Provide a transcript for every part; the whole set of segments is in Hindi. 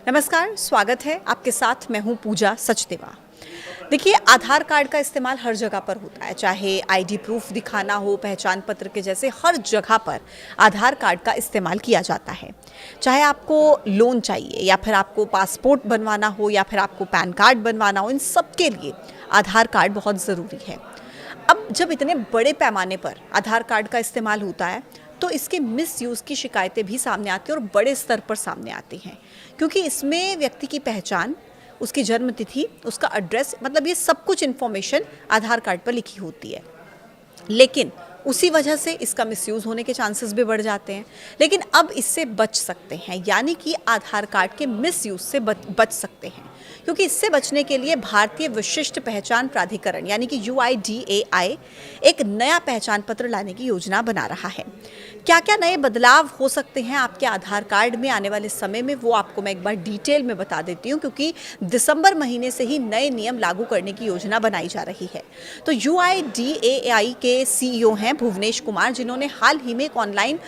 नमस्कार, स्वागत है आपके साथ। मैं हूं पूजा सचदेवा। देखिए, आधार कार्ड का इस्तेमाल हर जगह पर होता है, चाहे आईडी प्रूफ दिखाना हो, पहचान पत्र के जैसे हर जगह पर आधार कार्ड का इस्तेमाल किया जाता है। चाहे आपको लोन चाहिए या फिर आपको पासपोर्ट बनवाना हो या फिर आपको पैन कार्ड बनवाना हो, इन सब के लिए आधार कार्ड बहुत ज़रूरी है। अब जब इतने बड़े पैमाने पर आधार कार्ड का इस्तेमाल होता है तो इसके मिसयूज़ की शिकायतें भी सामने आती हैं और बड़े स्तर पर सामने आती हैं, क्योंकि इसमें व्यक्ति की पहचान, उसकी जन्म तिथि, उसका एड्रेस, मतलब ये सब कुछ इन्फॉर्मेशन आधार कार्ड पर लिखी होती है। लेकिन उसी वजह से इसका मिसयूज़ होने के चांसेस भी बढ़ जाते हैं। लेकिन अब इससे बच सकते हैं, यानी कि आधार कार्ड के मिसयूज़ से बच सकते हैं, क्योंकि इससे बचने के लिए भारतीय विशिष्ट पहचान प्राधिकरण यानी कि UIDAI एक नया पहचान पत्र लाने की योजना बना रहा है। क्या क्या नए बदलाव हो सकते हैं आपके आधार कार्ड में आने वाले समय में, वो आपको मैं एक बार डिटेल में बता देती हूँ, क्योंकि दिसंबर महीने से ही नए नियम लागू करने की योजना बनाई जा रही है। तो UIDAI के CEO हैं भुवनेश कुमार, जिन्होंने हाल ही में एक ऑनलाइन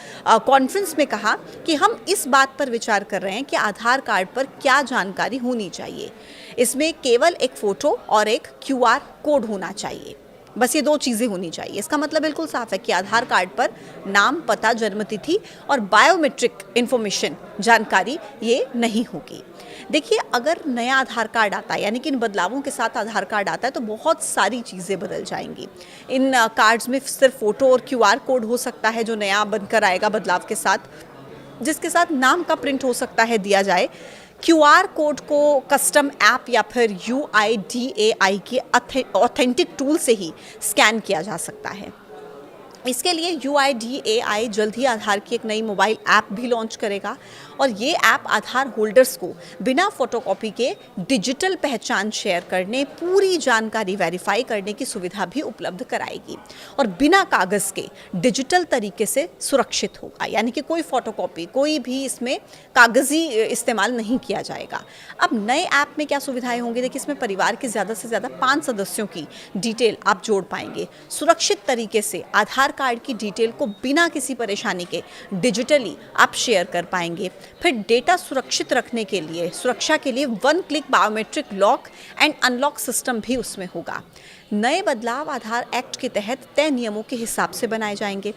कॉन्फ्रेंस में कहा कि हम इस बात पर विचार कर रहे हैं कि आधार कार्ड पर क्या जानकारी होनी चाहिए। इसमें केवल एक फ़ोटो और एक QR कोड होना चाहिए, बस ये दो चीज़ें होनी चाहिए। इसका मतलब बिल्कुल साफ है कि आधार कार्ड पर नाम, पता, जन्मतिथि और बायोमेट्रिक इन्फॉर्मेशन जानकारी ये नहीं होगी। देखिए, अगर नया आधार कार्ड आता है, यानी कि इन बदलावों के साथ आधार कार्ड आता है, तो बहुत सारी चीज़ें बदल जाएंगी। इन कार्ड्स में सिर्फ फ़ोटो और QR कोड हो सकता है जो नया बनकर आएगा बदलाव के साथ, जिसके साथ नाम का प्रिंट हो सकता है दिया जाए। QR कोड को कस्टम ऐप या फिर UIDAI के ऑथेंटिक टूल से ही स्कैन किया जा सकता है। इसके लिए UIDAI जल्द ही आधार की एक नई मोबाइल ऐप भी लॉन्च करेगा, और ये ऐप आधार होल्डर्स को बिना फोटोकॉपी के डिजिटल पहचान शेयर करने, पूरी जानकारी वेरीफाई करने की सुविधा भी उपलब्ध कराएगी, और बिना कागज़ के डिजिटल तरीके से सुरक्षित होगा, यानी कि कोई फोटोकॉपी, कोई भी इसमें कागज़ी इस्तेमाल नहीं किया जाएगा। अब नए ऐप में क्या सुविधाएं होंगी? देखिए, इसमें परिवार के ज़्यादा से ज़्यादा 5 सदस्यों की डिटेल आप जोड़ पाएंगे। सुरक्षित तरीके से आधार कार्ड की डिटेल को बिना किसी परेशानी के डिजिटली आप शेयर कर पाएंगे। फिर डेटा सुरक्षित रखने के लिए, सुरक्षा के लिए 1 click biometric lock and unlock system भी उसमें होगा। नए बदलाव आधार एक्ट के तहत तय नियमों के हिसाब से बनाए जाएंगे,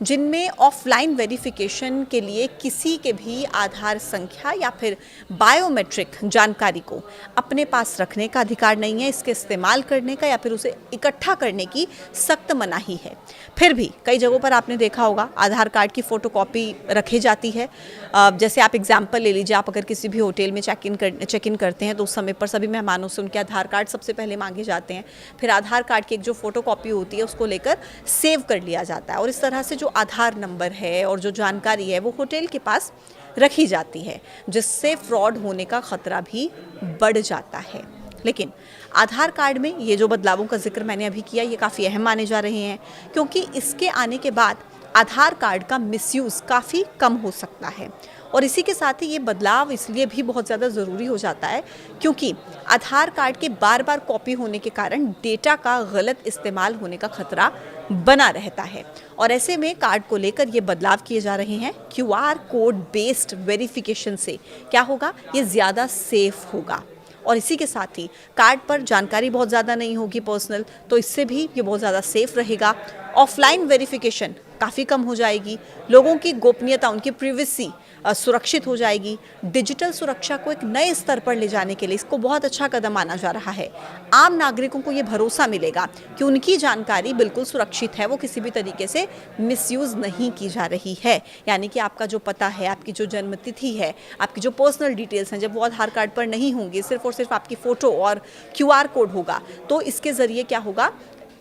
जिनमें ऑफलाइन वेरिफिकेशन के लिए किसी के भी आधार संख्या या फिर बायोमेट्रिक जानकारी को अपने पास रखने का अधिकार नहीं है। इसके इस्तेमाल करने का या फिर उसे इकट्ठा करने की सख्त मनाही है। फिर भी कई जगहों पर आपने देखा होगा आधार कार्ड की फ़ोटोकॉपी रखी जाती है। जैसे आप एग्जाम्पल ले लीजिए, आप अगर किसी भी होटल में चेक इन करते हैं तो उस समय पर सभी मेहमानों से उनके आधार कार्ड सबसे पहले मांगे जाते हैं। फिर आधार कार्ड की एक जो फोटोकॉपी होती है उसको लेकर सेव कर लिया जाता है, और इस तरह से जो आधार नंबर है और जो जानकारी है वो होटल के पास रखी जाती है, जिससे फ्रॉड होने का खतरा भी बढ़ जाता है। लेकिन आधार कार्ड में ये जो बदलावों का जिक्र मैंने अभी किया, ये काफ़ी अहम माने जा रहे हैं, क्योंकि इसके आने के बाद आधार कार्ड का मिसयूज़ काफ़ी कम हो सकता है। और इसी के साथ ही ये बदलाव इसलिए भी बहुत ज़्यादा ज़रूरी हो जाता है, क्योंकि आधार कार्ड के बार बार कॉपी होने के कारण डेटा का गलत इस्तेमाल होने का खतरा बना रहता है। और ऐसे में कार्ड को लेकर ये बदलाव किए जा रहे हैं। QR कोड बेस्ड वेरिफिकेशन से क्या होगा? ये ज़्यादा सेफ होगा, और इसी के साथ ही कार्ड पर जानकारी बहुत ज़्यादा नहीं होगी पर्सनल, तो इससे भी ये बहुत ज़्यादा सेफ रहेगा। ऑफलाइन वेरिफिकेशन काफ़ी कम हो जाएगी, लोगों की गोपनीयता, उनकी प्राइवेसी सुरक्षित हो जाएगी। डिजिटल सुरक्षा को एक नए स्तर पर ले जाने के लिए इसको बहुत अच्छा कदम माना जा रहा है। आम नागरिकों को ये भरोसा मिलेगा कि उनकी जानकारी बिल्कुल सुरक्षित है, वो किसी भी तरीके से मिसयूज़ नहीं की जा रही है। यानी कि आपका जो पता है, आपकी जो जन्म तिथि है, आपकी जो पर्सनल डिटेल्स हैं, जब वो आधार कार्ड पर नहीं होंगी, सिर्फ और सिर्फ आपकी फ़ोटो और QR कोड होगा, तो इसके ज़रिए क्या होगा?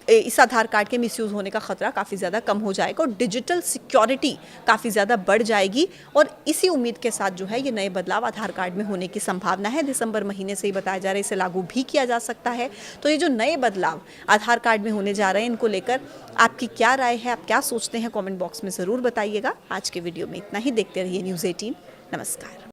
इस आधार कार्ड के मिसयूज़ होने का खतरा काफ़ी ज़्यादा कम हो जाएगा, और डिजिटल सिक्योरिटी काफ़ी ज़्यादा बढ़ जाएगी। और इसी उम्मीद के साथ जो है ये नए बदलाव आधार कार्ड में होने की संभावना है। दिसंबर महीने से ही बताया जा रहा है, इसे लागू भी किया जा सकता है। तो ये जो नए बदलाव आधार कार्ड में होने जा रहे हैं, इनको लेकर आपकी क्या राय है, आप क्या सोचते हैं, कॉमेंट बॉक्स में ज़रूर बताइएगा। आज के वीडियो में इतना ही। देखते रहिए News 18। नमस्कार।